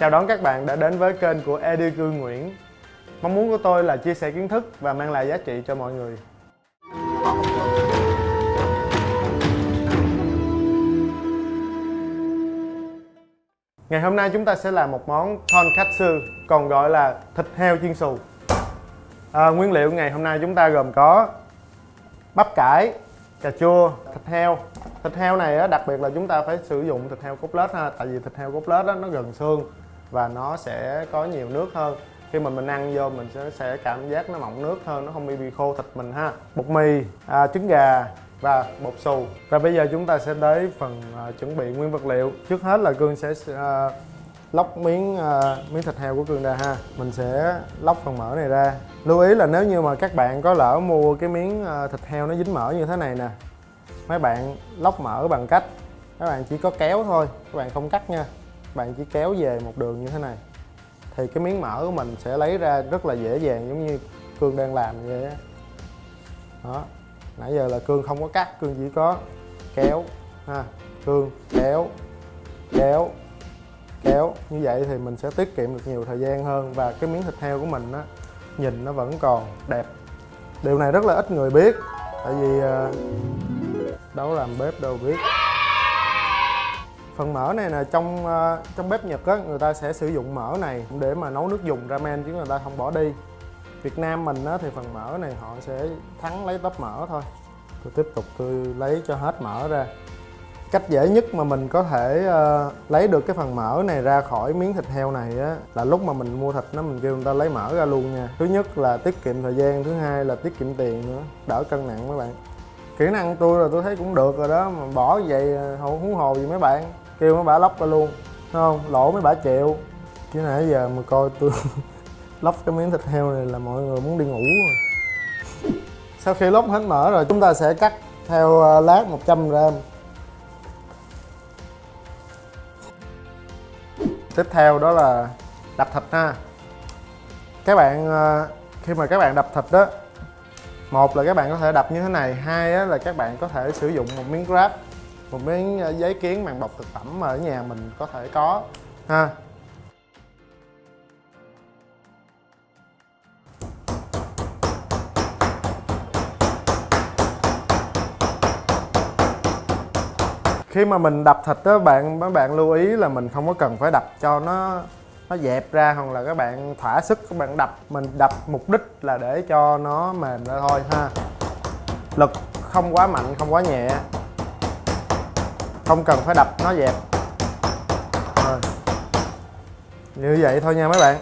Chào đón các bạn đã đến với kênh của Edu Cương Nguyễn. Mong muốn của tôi là chia sẻ kiến thức và mang lại giá trị cho mọi người. Ngày hôm nay chúng ta sẽ làm một món tonkatsu, còn gọi là thịt heo chiên xù. Nguyên liệu ngày hôm nay chúng ta gồm có bắp cải, cà chua, thịt heo. Thịt heo này đặc biệt là chúng ta phải sử dụng thịt heo cốt lết ha, tại vì thịt heo cốt lết nó gần xương và nó sẽ có nhiều nước hơn. Khi mà mình ăn vô mình sẽ cảm giác nó mọng nước hơn, nó không bị khô thịt mình ha. Bột mì, trứng gà và bột xù. Và bây giờ chúng ta sẽ tới phần chuẩn bị nguyên vật liệu. Trước hết là Cương sẽ lóc miếng thịt heo của Cương ra ha. Mình sẽ lóc phần mỡ này ra. Lưu ý là nếu như mà các bạn có lỡ mua cái miếng thịt heo nó dính mỡ như thế này nè, mấy bạn lóc mỡ bằng cách các bạn chỉ có kéo thôi, các bạn không cắt nha. Các bạn chỉ kéo về một đường như thế này thì cái miếng mỡ của mình sẽ lấy ra rất là dễ dàng, giống như Cương đang làm vậy đó. Đó, nãy giờ là Cương không có cắt, Cương chỉ có kéo ha. Cương kéo kéo kéo như vậy thì mình sẽ tiết kiệm được nhiều thời gian hơn, và cái miếng thịt heo của mình á nhìn nó vẫn còn đẹp. Điều này rất là ít người biết, tại vì đâu làm bếp đâu biết. Phần mỡ này là trong bếp Nhật á, người ta sẽ sử dụng mỡ này để mà nấu nước dùng ramen chứ người ta không bỏ đi. Việt Nam mình á, thì phần mỡ này họ sẽ thắng lấy tớp mỡ thôi. Tôi tiếp tục tôi lấy cho hết mỡ ra. Cách dễ nhất mà mình có thể lấy được cái phần mỡ này ra khỏi miếng thịt heo này á, là lúc mà mình mua thịt nó mình kêu người ta lấy mỡ ra luôn nha. Thứ nhất là tiết kiệm thời gian, thứ hai là tiết kiệm tiền nữa, đỡ cân nặng mấy bạn. Kỹ năng tôi là tôi thấy cũng được rồi đó, mà bỏ vậy huống hồ gì mấy bạn. Kêu mấy bả lóc ra luôn, đúng không? Lỗ mấy bả chịu. Chứ nãy giờ mà coi tôi lóc cái miếng thịt heo này là mọi người muốn đi ngủ rồi. Sau khi lóc hết mỡ rồi, chúng ta sẽ cắt theo lát 100g. Tiếp theo đó là đập thịt ha. Các bạn khi mà các bạn đập thịt đó, một là các bạn có thể đập như thế này, hai là các bạn có thể sử dụng một miếng grab, một miếng giấy kiến màng bọc thực phẩm mà ở nhà mình có thể có ha. Khi mà mình đập thịt đó mấy bạn lưu ý là mình không có cần phải đập cho nó dẹp ra, hoặc là các bạn thỏa sức các bạn đập. Mình đập mục đích là để cho nó mềm ra thôi ha. Lực không quá mạnh, không quá nhẹ, không cần phải đập nó dẹp. Rồi, như vậy thôi nha mấy bạn.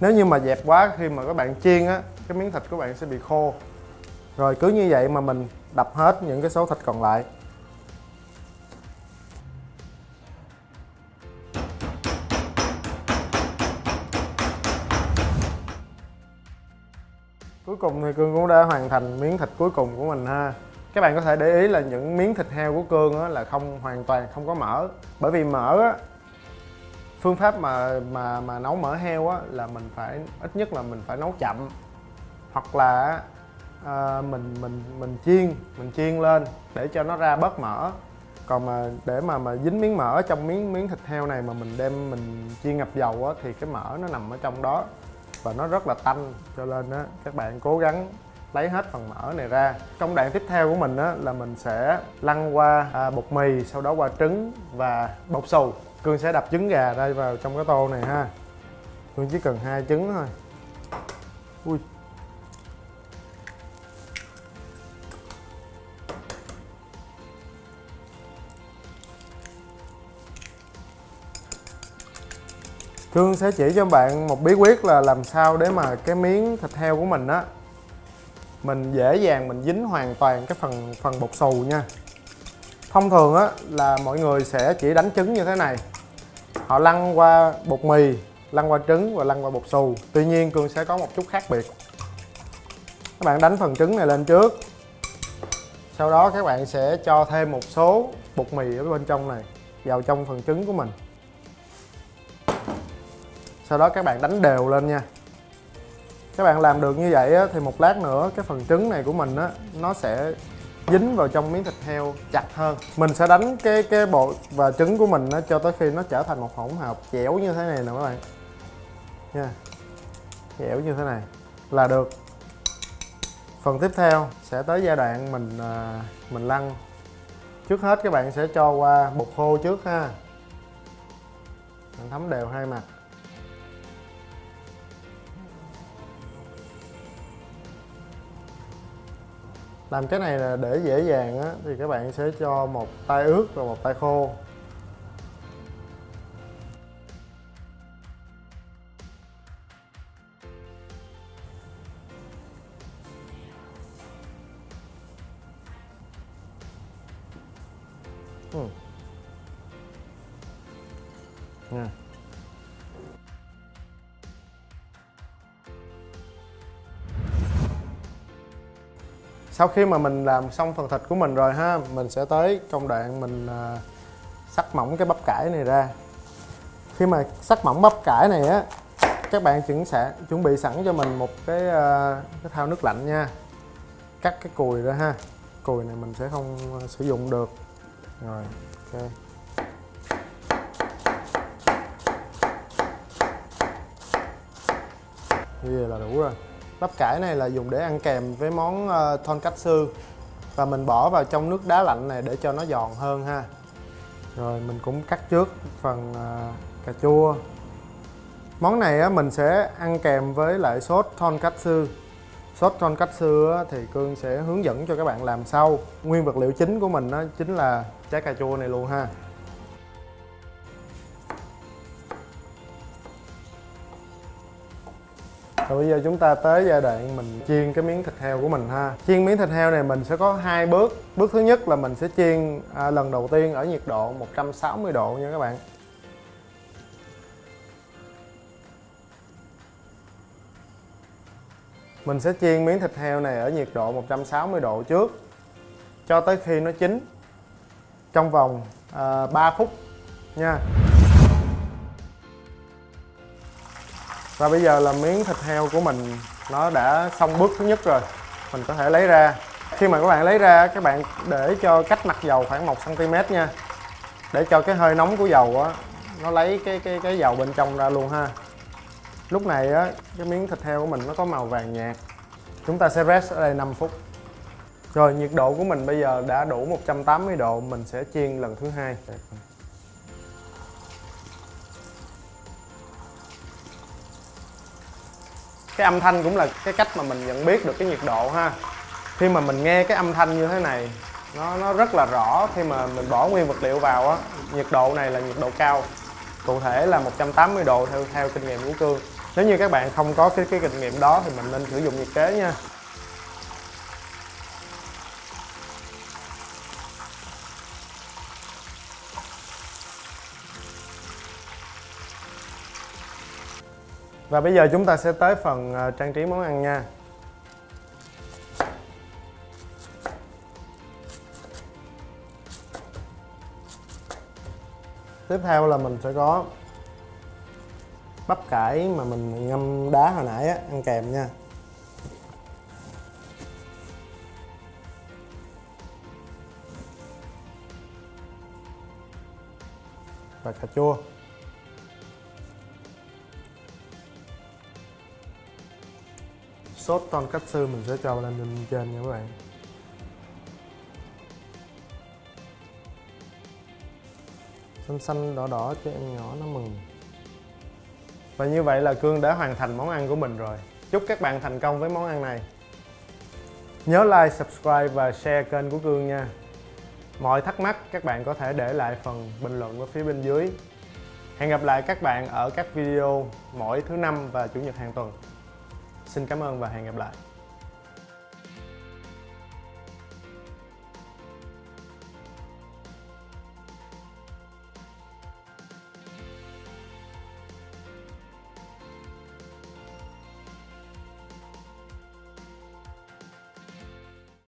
Nếu như mà dẹp quá, khi mà các bạn chiên á, cái miếng thịt của bạn sẽ bị khô. Rồi cứ như vậy mà mình đập hết những cái số thịt còn lại. Cuối cùng thì Cương cũng đã hoàn thành miếng thịt cuối cùng của mình ha. Các bạn có thể để ý là những miếng thịt heo của Cương á, là hoàn toàn không có mỡ. Bởi vì mỡ á, phương pháp mà nấu mỡ heo á, là mình phải ít nhất là mình phải nấu chậm, hoặc là mình chiên lên để cho nó ra bớt mỡ. Còn mà để mà dính miếng mỡ trong miếng thịt heo này mà mình đem mình chiên ngập dầu á, thì cái mỡ nó nằm ở trong đó và nó rất là tanh, cho nên á các bạn cố gắng lấy hết phần mỡ này ra. Công đoạn tiếp theo của mình á là mình sẽ lăn qua bột mì, sau đó qua trứng và bột xù. Cương sẽ đập trứng gà ra vào trong cái tô này ha. Cương chỉ cần 2 trứng thôi. Ui. Cương sẽ chỉ cho bạn một bí quyết là làm sao để mà cái miếng thịt heo của mình á, mình dễ dàng mình dính hoàn toàn cái phần bột xù nha. Thông thường á là mọi người sẽ chỉ đánh trứng như thế này, họ lăn qua bột mì, lăn qua trứng và lăn qua bột xù. Tuy nhiên Cương sẽ có một chút khác biệt. Các bạn đánh phần trứng này lên trước, sau đó các bạn sẽ cho thêm một số bột mì ở bên trong này vào trong phần trứng của mình. Sau đó các bạn đánh đều lên nha. Các bạn làm được như vậy á, thì một lát nữa cái phần trứng này của mình á, nó sẽ dính vào trong miếng thịt heo chặt hơn. Mình sẽ đánh cái bột và trứng của mình nó cho tới khi nó trở thành một hỗn hợp dẻo như thế này nè các bạn nha, dẻo như thế này là được. Phần tiếp theo sẽ tới giai đoạn mình lăn. Trước hết các bạn sẽ cho qua bột khô trước ha, mình thấm đều hai mặt. Làm cái này là để dễ dàng á, thì các bạn sẽ cho một tay ướt và một tay khô. Nha. Sau khi mà mình làm xong phần thịt của mình rồi ha, mình sẽ tới công đoạn mình xắt mỏng cái bắp cải này ra. Khi mà xắt mỏng bắp cải này á, các bạn chuẩn bị sẵn cho mình một cái thau nước lạnh nha. Cắt cái cùi ra ha, cùi này mình sẽ không sử dụng được. Rồi, ok. Như vậy là đủ rồi. Bắp cải này là dùng để ăn kèm với món tonkatsu, và mình bỏ vào trong nước đá lạnh này để cho nó giòn hơn ha. Rồi mình cũng cắt trước phần cà chua. Món này á, mình sẽ ăn kèm với lại sốt tonkatsu. Sốt tonkatsu á, thì Cương sẽ hướng dẫn cho các bạn làm sau. Nguyên vật liệu chính của mình đó chính là trái cà chua này luôn ha. Rồi bây giờ chúng ta tới giai đoạn mình chiên cái miếng thịt heo của mình ha. Chiên miếng thịt heo này mình sẽ có 2 bước. Bước thứ nhất là mình sẽ chiên lần đầu tiên ở nhiệt độ 160 độ nha các bạn. Mình sẽ chiên miếng thịt heo này ở nhiệt độ 160 độ trước cho tới khi nó chín trong vòng 3 phút nha. Và bây giờ là miếng thịt heo của mình nó đã xong bước thứ nhất rồi, mình có thể lấy ra. Khi mà các bạn lấy ra, các bạn để cho cách mặt dầu khoảng 1 cm nha, để cho cái hơi nóng của dầu á nó lấy cái dầu bên trong ra luôn ha. Lúc này á, cái miếng thịt heo của mình nó có màu vàng nhạt. Chúng ta sẽ rest ở đây 5 phút. Rồi nhiệt độ của mình bây giờ đã đủ 180 độ, mình sẽ chiên lần thứ hai. Cái âm thanh cũng là cái cách mà mình nhận biết được cái nhiệt độ ha. Khi mà mình nghe cái âm thanh như thế này, nó rất là rõ khi mà mình bỏ nguyên vật liệu vào á. Nhiệt độ này là nhiệt độ cao, cụ thể là 180 độ theo kinh nghiệm của Cương. Nếu như các bạn không có cái kinh nghiệm đó thì mình nên sử dụng nhiệt kế nha. Và bây giờ chúng ta sẽ tới phần trang trí món ăn nha. Tiếp theo là mình sẽ có bắp cải mà mình ngâm đá hồi nãy á, ăn kèm nha. Và cà chua. Sốt tonkatsu mình sẽ cho lên bên trên nha các bạn. Xanh xanh đỏ đỏ cho em nhỏ nó mừng. Và như vậy là Cương đã hoàn thành món ăn của mình rồi. Chúc các bạn thành công với món ăn này. Nhớ like, subscribe và share kênh của Cương nha. Mọi thắc mắc các bạn có thể để lại phần bình luận ở phía bên dưới. Hẹn gặp lại các bạn ở các video mỗi thứ Năm và Chủ nhật hàng tuần. Xin cảm ơn và hẹn gặp lại.